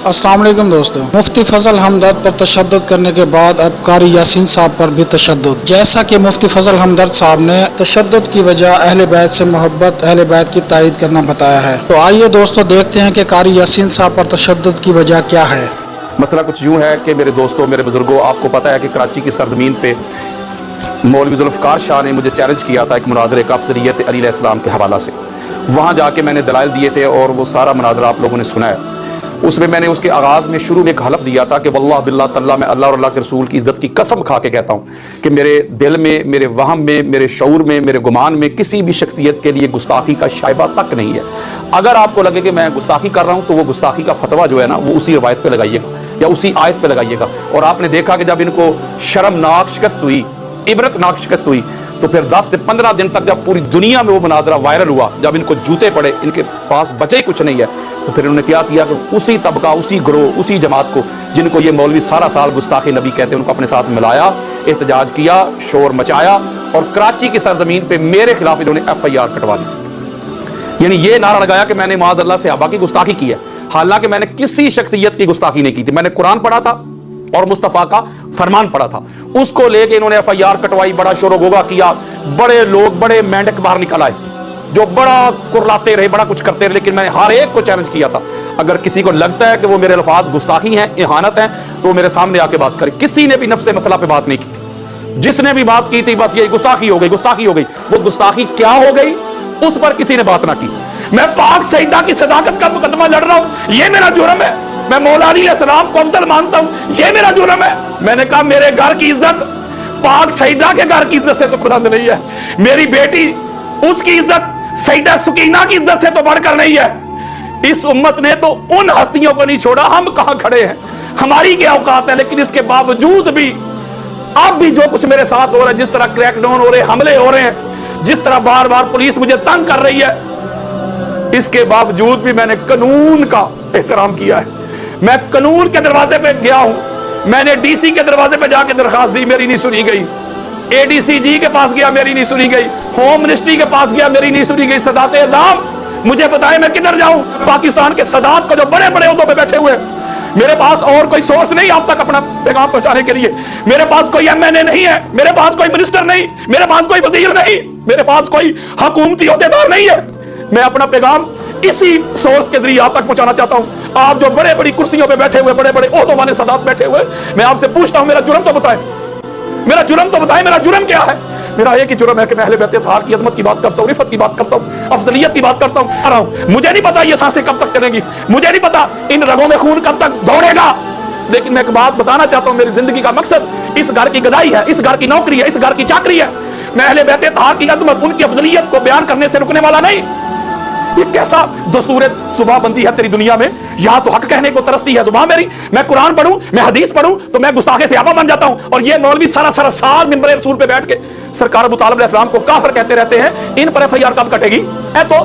अस्सलाम वालेकुम दोस्तों, मुफ्ती फजल हमदर्द पर तशद्दुद करने के बाद अब कारी यासीन साहब पर भी तशद्दुद। जैसा कि मुफ्ती फजल हमदर्द साहब ने तशद्दुद की वजह अहले बैत से मोहब्बत, अहले बैत की तायीद करना बताया है, तो आइए दोस्तों देखते हैं कि कारी यासीन साहब पर तशद्दुद की वजह क्या है। मसला कुछ यूँ है कि मेरे दोस्तों, मेरे बुजुर्गों, आपको पता है कि कराची की सरजमीन पे मौलवी जुल्फ़कार शाह ने मुझे चैलेंज किया था एक मुनाज़रे का अफ़ज़लियत अली अलैहिस्सलाम के हवाला से। वहाँ जाके मैंने दलाइल दिए थे और वो सारा मुनाज़रा आप लोगों ने सुना है। उसमें मैंने उसके आगाज़ में शुरू में एक हलफ दिया था कि वल्लाह बिल्लाह तल्ला, मैं अल्लाह और अल्लाह के रसूल की इज़्ज़त की कसम खा के कहता हूँ कि मेरे दिल में, मेरे वहम में, मेरे शऊर में, मेरे गुमान में किसी भी शख्सियत के लिए गुस्ताखी का शाइबा तक नहीं है। अगर आपको लगे कि मैं गुस्ताखी कर रहा हूँ तो वो गुस्ताखी का फतवा जो है ना, वो उसी रवायत पे लगाइएगा या उसी आयत पे लगाइएगा। और आपने देखा कि जब इनको शर्मनाक शिकस्त हुई, इबरतनाक शिकस्त हुई, तो फिर 10 से 15 दिन तक जब पूरी दुनिया में वो मुनाज़रा वायरल हुआ, जब इनको जूते पड़े, इनके पास बचे ही कुछ नहीं है, तो फिर इन्होंने क्या किया कि उसी तबका, उसी ग्रोह, उसी जमात को जिनको ये मौलवी सारा साल गुस्ताखी नबी कहते हैं, उनको अपने साथ मिलाया, एहतजाज किया, शोर मचाया और कराची की सरजमीन पे मेरे खिलाफ इन्होंने FIR कटवा दी। यानी ये नारा लगाया कि मैंने माज़अल्लाह सहाबा की गुस्ताखी की है, हालांकि मैंने किसी शख्सियत की गुस्ताखी नहीं की थी। मैंने कुरान पढ़ा था और मुस्तफ़ा का फरमान पढ़ा था, उसको लेके इन्होंने FIR कटवाई, बड़ा शोर गोगा किया, बड़े लोग, बड़े मेंढक बाहर निकल आए जो बड़ा कुरलाते रहे, बड़ा कुछ करते रहे, लेकिन मैंने हर एक को चैलेंज किया था। अगर किसी को लगता है कि वो मेरे अल्फाज गुस्ताखी हैं, इहानत हैं, तो मेरे सामने आके बात करे। किसी ने भी नफ्स मसला पे बात नहीं की थी, जिसने भी बात की थी बस ये गुस्ताखी हो गई, गुस्ताखी हो गई। वो गुस्ताखी क्या हो गई उस पर किसी ने बात ना की। मैं पाक सईदा की सदाकत का मुकदमा लड़ रहा हूं, ये मेरा जुर्म है। मैं मौला अली अलैहिस्सलाम को अफजल मानता हूं, ये मेरा जुर्म है। मैंने कहा मेरे घर की इज्जत पाक सईदा के घर की इज्जत से तो बुलंद नहीं है, मेरी बेटी उसकी इज्जत सईदा सुकीना की इज्जत से तो बढ़कर नहीं है। इस उम्मत ने तो उन हस्तियों को नहीं छोड़ा, हम कहां खड़े हैं, हमारी क्या औकात है। लेकिन इसके बावजूद भी अब भी जो कुछ मेरे साथ हो रहा है, जिस तरह क्रैकडाउन हो रहे, हमले हो रहे हैं, जिस तरह बार बार पुलिस मुझे तंग कर रही है, इसके बावजूद भी मैंने कानून का एहतराम किया है। मैं कानून के दरवाजे पे गया हूं, मैंने DC के दरवाजे पे जाके दरखास्त दी, मेरी नहीं सुनी गई। ADCG के पास गया, मेरी नहीं सुनी गई। होम मिनिस्ट्री के पास गया, मेरी नहीं सुनी गई। सदात-ए-इज़ाम मुझे बताए मैं किधर जाऊं। पाकिस्तान के सदात को जो बड़े बड़े ओहदों पे बैठे हुए, मेरे पास और कोई सोर्स नहीं आप तक अपना पैगाम पहुंचाने के लिए। मेरे पास कोई MNA नहीं है, मेरे पास कोई मिनिस्टर नहीं, मेरे पास कोई वजीर नहीं, मेरे पास कोई हुकूमती ओहदेदार नहीं है। मैं अपना पैगाम इसी सोर्स के जरिए आप तक पहुंचाना चाहता हूं। आप जो बड़े बड़ी कुर्सियों पे बैठे हुए, बड़े बड़े ओहदों वाले सदात बैठे हुए, मैं आपसे पूछता हूं मेरा जुर्म तो बताएं, मेरा जुर्म तो बताएं, मेरा जुर्म क्या है। मेरा एक ही जुर्म है कि मैं अहले बैत अतहार की अजमत की बात करता हूं, रिफत की बात करता हूं, अफजलियत की बात करता हूं। मुझे नहीं पता ये सांसें कब तक चलेंगी, मुझे नहीं पता इन रगों में खून कब तक दौड़ेगा, लेकिन मैं एक बात बताना चाहता हूं, मेरी जिंदगी का मकसद इस घर की गदाई है, इस घर की नौकरी है, इस घर की चाकरी है। मैं अहले बैत अतहार की अजमत, उनकी अफजलियत को बयान करने से रुकने वाला नहीं। ये कैसा दस्तूर सुबह बंदी है तेरी दुनिया में, यहाँ तो हक कहने को तरसती है जुबान मेरी। मैं कुरान पढ़ूं, मैं हदीस पढ़ूं तो मैं गुस्ताखे सहाबा बन जाता हूं। और ये मौलवी सारा सारा साल मिंबर रसूल पे बैठ के सरकार अबू तालिब अलैहिस्सलाम को काफिर कहते रहते हैं। इन पर FIR कब कटेगी? मैं तो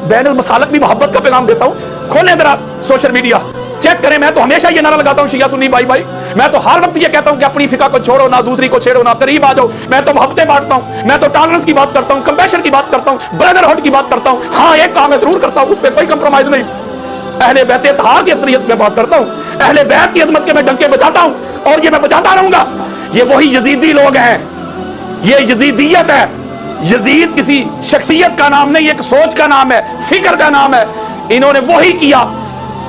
बैनुल मसालक भी मोहब्बत का पैगाम देता हूं। खोलें जरा सोशल मीडिया, चेक करें। मैं तो हमेशा ये नारा लगाता हूं, शिया सुन्नी भाई भाई। मैं तो हर वक्त ये कहता हूं कि अपनी फिका को छोड़ो ना, दूसरी को छेड़ो ना, करीब आ जाओ। मैं तो मोहब्बतें बांटता हूं, मैं तो टॉलरेंस की बात करता हूं, कंपैशन की बात करता हूं, ब्रदरहुड की बात करता हूं। हाँ, एक काम मैं जरूर करता हूं, उस पर कोई कंप्रोमाइज नहीं। अहले बैत अतहार की अफजलियत में बात करता हूं, अहले बैत की अजमत के मैं डंके बजाता हूं और ये मैं बजाता रहूंगा। ये वही यजीदी लोग हैं, ये यजीदियत है। यजीद किसी शख्सियत का नाम नहीं, एक सोच का नाम है, फिक्र का नाम है। इन्होंने वही किया,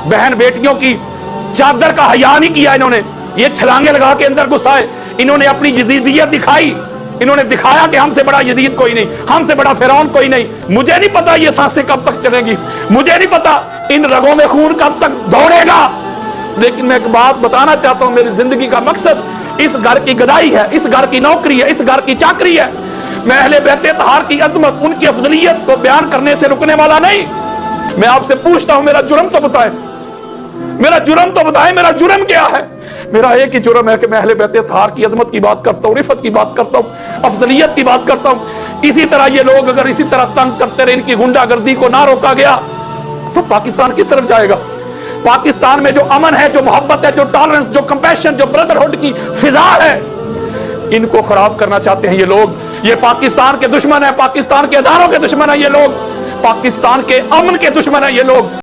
बहन बेटियों की चादर का हया नहीं किया इन्होंने। ये छलांगे लगा के अंदर घुसाए, इन्होंने अपनी यजीदियत दिखाई, इन्होंने दिखाया कि हमसे बड़ा यजीद कोई नहीं, हमसे बड़ा फिरौन कोई नहीं। मुझे नहीं पता ये सांसें कब तक चलेंगी, मुझे नहीं पता इन रगों में खून कब तक दौड़ेगा, लेकिन मैं एक बात बताना चाहता हूं, मेरी जिंदगी का मकसद इस घर की गदाई है, इस घर की नौकरी है, इस घर की चाकरी है। मैं अहले बैत अतहार की अजमत, उनकी अफजलियत को बयान करने से रुकने वाला नहीं। मैं आपसे पूछता हूं मेरा जुर्म तो बताएं, मेरा जुर्म तो बताएं, मेरा जुर्म क्या है। मेरा एक ही जुर्म है कि मैं अहले बैत अतहार की अजमत की बात करता हूं, रिफत की बात करता हूं, अफजलियत की बात करता हूं। इसी तरह ये लोग अगर इसी तरह तंग करते रहे, इनकी गुंडागर्दी को ना रोका गया तो पाकिस्तान किस तरफ जाएगा। पाकिस्तान में जो अमन है, जो मोहब्बत है, जो टॉलरेंस, जो कंपैशन, जो ब्रदरहुड की फिजा है, इनको खराब करना चाहते हैं ये लोग। ये पाकिस्तान के दुश्मन है, पाकिस्तान के अदारों के दुश्मन है ये लोग, पाकिस्तान के अमन के दुश्मन है ये लोग।